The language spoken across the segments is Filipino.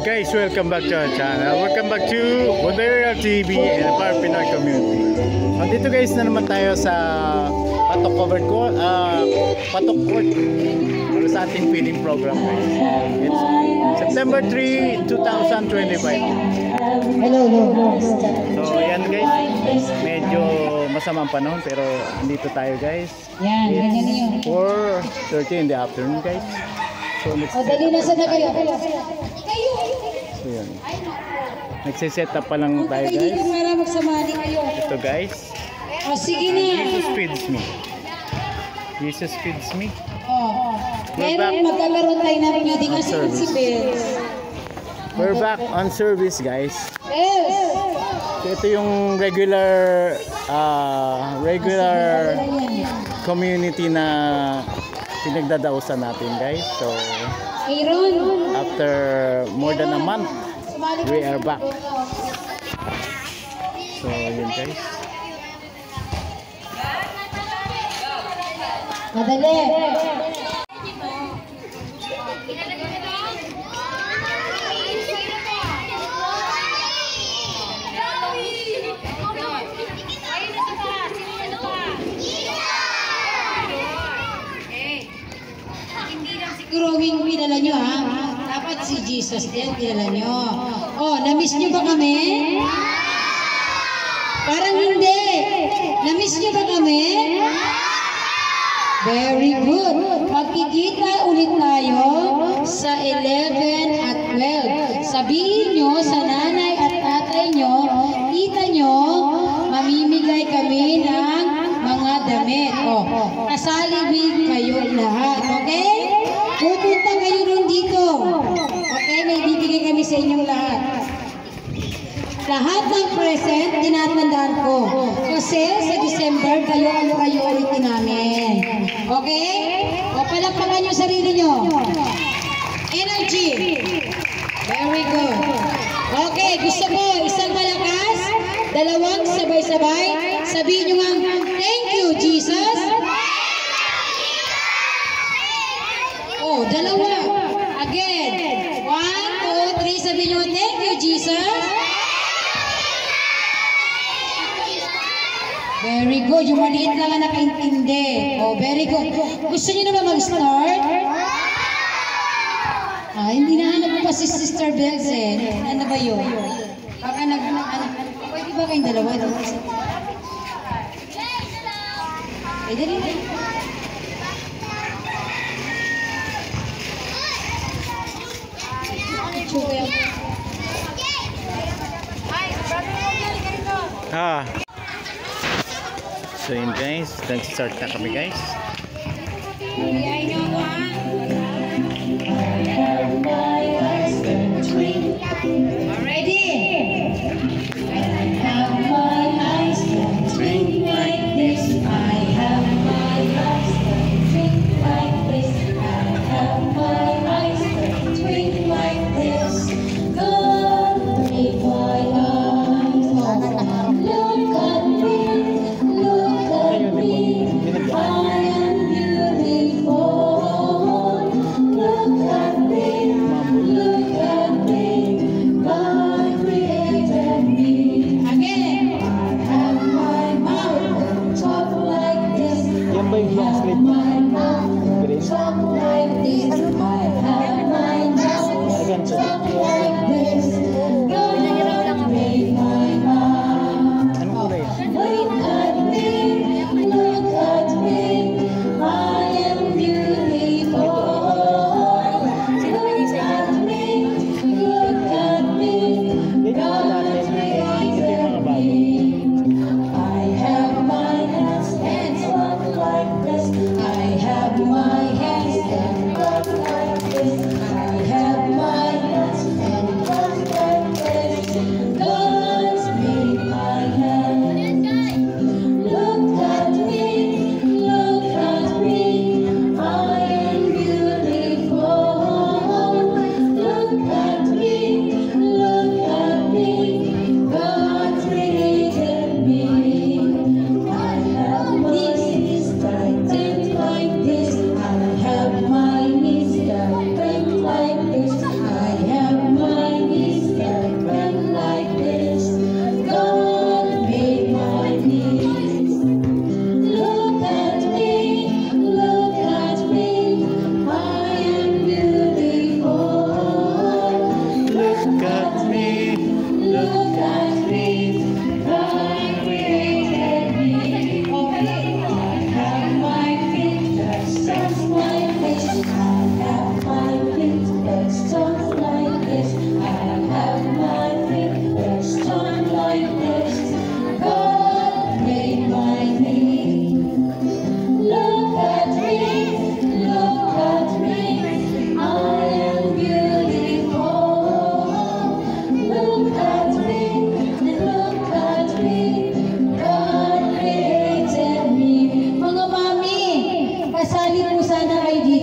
Guys, welcome back to our channel. Welcome back to Bondaria TV and Power Pinoy Community. Dito guys na naman tayo sa Patok Court para sa ating feeding program guys. It's September 3, 2025. Hello. So yan guys, medyo masamang panahon pero andito tayo guys. Yan, ganyan yun. 4:30 in the afternoon guys. So dali na sana kayo. So yan. Nagsiset up pa lang tayo guys. Kayo para magsamali kayo. Ito guys. O sige na. Jesus feeds me. Jesus feeds me. Meron magkakaroon tayo ng feeding kasi si Bells. We're back on service guys. Bells! So, ito yung regular community na pinagdadausan natin guys. So Aaron! after more than a month, we are back. So yun guys. Madali! Siguro yung pinala nyo ha. Dapat si Jesus din pinala nyo. Oh, na-miss nyo ba kami? Parang hindi. Na-miss nyo ba kami? Very good. Magkikita ulit tayo sa 11 at 12. Sabihin nyo sa nanay at tatay nyo, kita nyo, mamimigay kami ng mga damit. Oh, kasali kayo lahat. Okay? Pupunta kayo rin dito. Okay? May bibigay kami sa inyong lahat. Lahat ng present, tinatandaan ko. Kasi sa December, kayo ulitin namin. Okay? O palakpakan yung sarili nyo. Energy. Very good. Okay, gusto ko isang malakas, dalawang sabay-sabay. Sabihin nyo nga, thank you, Jesus. Oh, dalawa. Again. 1, 2, 3. Sabihin nyo, thank you, Jesus. Very good. Yung maliit lang ang nakaintindi. Oh, very good. Gusto niyo na ba mag-start? Hindi nahanap ko pa si Sister Bells eh. Ano ba yun? Baka pwede ba kayong dalawa? Dali na. So yun guys, nag-start na kami guys. Iyain nyo ako ha. Ready? I have my eyes that drink like this. I have my eyes that drink like this. I have my eyes that drink like this. God, make my eyes open. Look at me.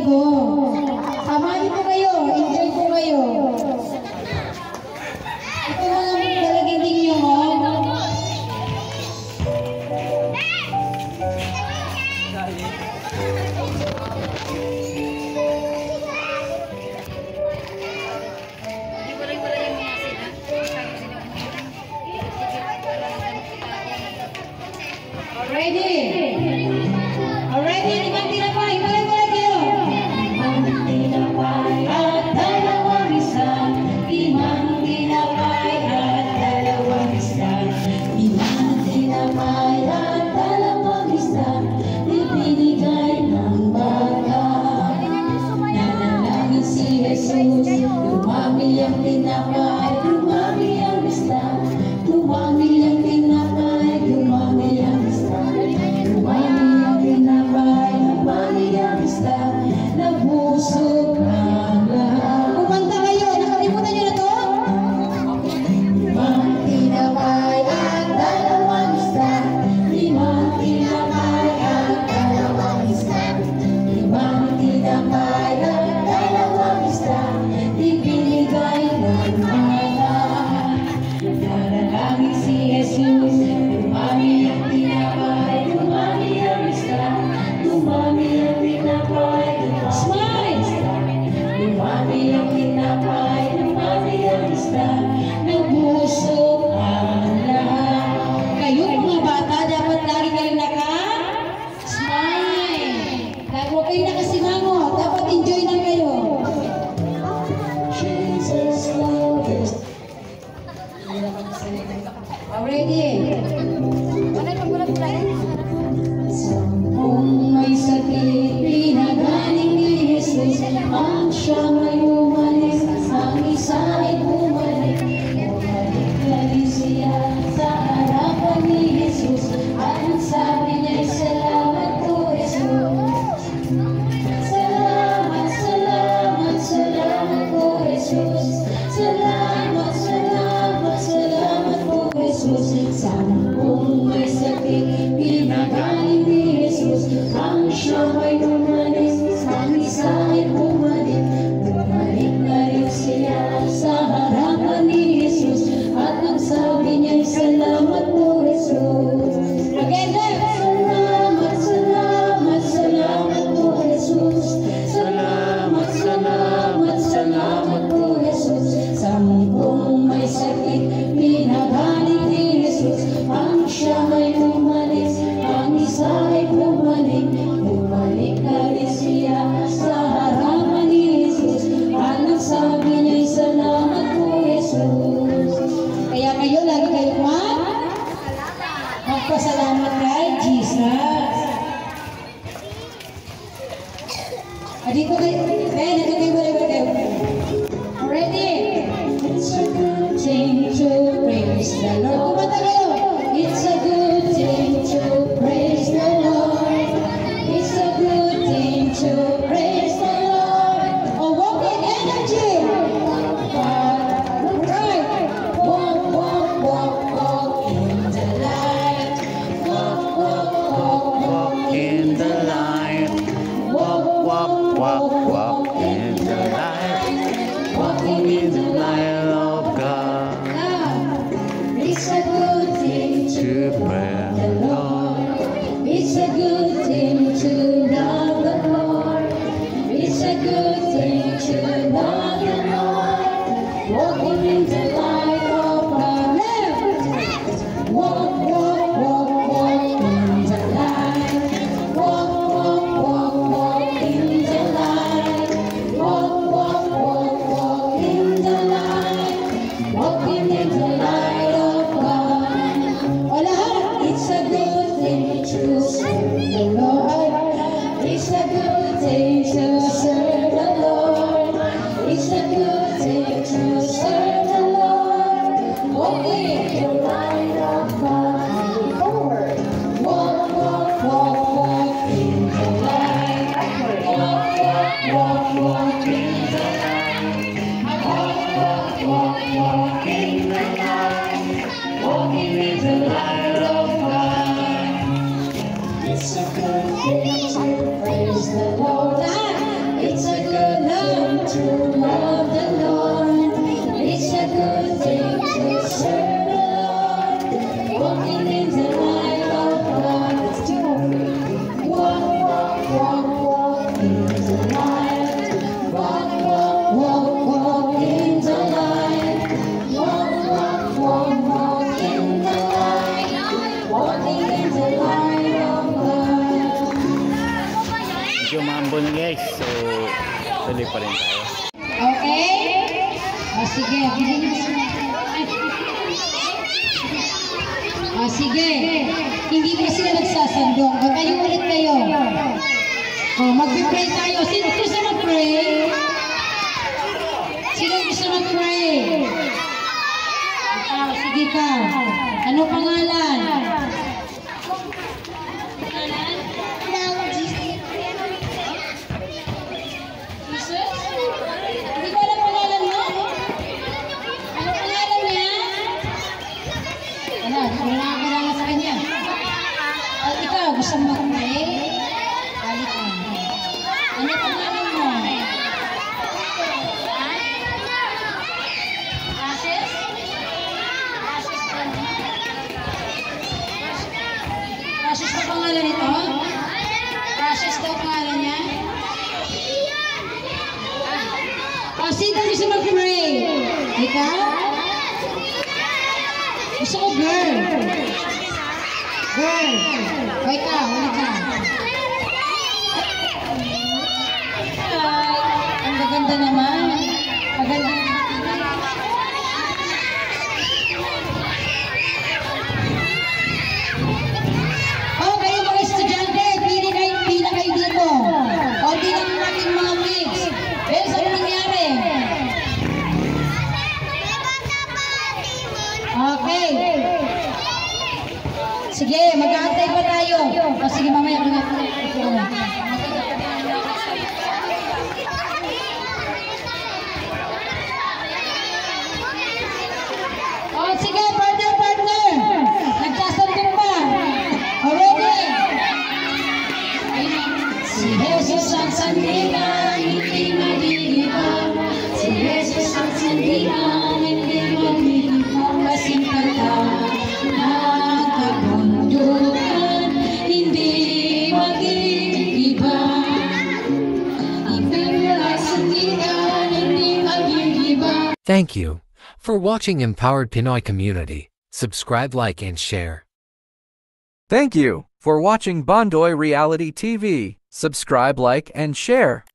ko. Samahan po kayo, enjoy po kayo. Ito mga dalaginding nyo, Ready? Already, limang tinapay. Balik-balik kayo. Limang tinapay at dalawang isda. Limang tinapay at dalawang isda. Limang tinapay at dalawang isda. Ibinigay ng bata. Nanalangin si Jesus. Dumami ang tinapay, dumami ang isda. Dumami ang tinapay, dumami ang isda. Dumami ang tinapay, dumami ang isda. Nabusog ang lahat. Kumanta kayo, nakalimutan nyo na to? Limang tinapay at dalawang isda. Limang tinapay at dalawang isda. Limang tinapay at dalawang isda. Ibinigay ng mga. Nanalangin si Jesus. Dumami ang tinapay, dumami ang isda. Dumami ang tinapay, dumami ang isda. Dumami ang tinapay, dumami ang isda. Nabusog ang lahat. Kayo mga bata, dapat lagi kayong naka-smile. Huwag kayong nakasimangot. Dapat enjoy lang kayo. Jesus loves. Ready? Kung may sakit, pinagaling ni Jesus. Ang siya may umalis, ang isa ay bumalik. Bumalik na rin siya sa harapan ni Jesus. At sabi niya, salamat po, Jesus. Salamat, salamat, salamat po, Jesus. Salamat, salamat, salamat po, Jesus. Sana kung may sakit, pinagaling ni Jesus. Ang siya may umalis, ang isa ay bumalik. Bumalik na rin siya sa harapan ni Jesus. At ang sabi niya, salamat po, Jesus. Again, salamat, salamat, salamat po, Jesus. Salamat, salamat, salamat po, Jesus. Sana kung may sakit, pinagaling ni Jesus. Ang siya may umalis, ang isa ay bumalik. Bumalik na rin siya sa harapan ni Jesus. At nagsabi niya, salamat po, Jesus. Kaya kayo, lagi kayo magpasalamat kay Jesus. Dito kayo, dito kayo, ready? It's a good thing to praise the Lord. Kumanta kayo. It's a good thing to praise the Lord. It's a good thing to praise the Lord. Oh, walk in energy. Right. Walk, walk, walk, walk in the light. Walk, walk, walk, walk In the light, walk, walk, walk, walk in the light, walking in the light of God. It's a good thing To praise the Lord. It's a good thing to love the Lord. It's a good thing to love the Lord. Walking in the light of God. Walk, walk, walk, walk in the light. Walk, walk, walk, walk in the light. medyo maambon guys. So, tuloy pa rin tayo. Okay? O sige, bilis mo. O sige. Hindi pa sila nagsasandong. O tayo ulit kayo. O mag-pray tayo. Sino gusto mag-pray? Sino gusto mag-pray? O sige ka. Ano pangalan? Gusto mo mag-pray? Balik ka. Ano pangalan mo? Ashes? Ashes pa pangalan ito? Ashes daw pangalan niya? Sino gusto mag-pray? Ikaw? Gusto ko girl. Girl. O ikaw, ulit ka. Ay, ang gaganda naman. Maganda. Oh, kayo mga estudyante, pila kayo dito. O, di lang natin mga mix. Eh, saan nangyari? Okay. Sige, mag-aantay pa tayo. O sige, mamaya. O sige, partner. Nagsasandong pa. O ready? Si Jesus ang sandigan, hindi mag-iiba. Si Jesus ang sandigan, hindi mag-iiba. Kasing kanta na Thank you for watching Empowered Pinoy Community. Subscribe, like, and share. Thank you for watching Bondoy Reality TV. Subscribe, like, and share.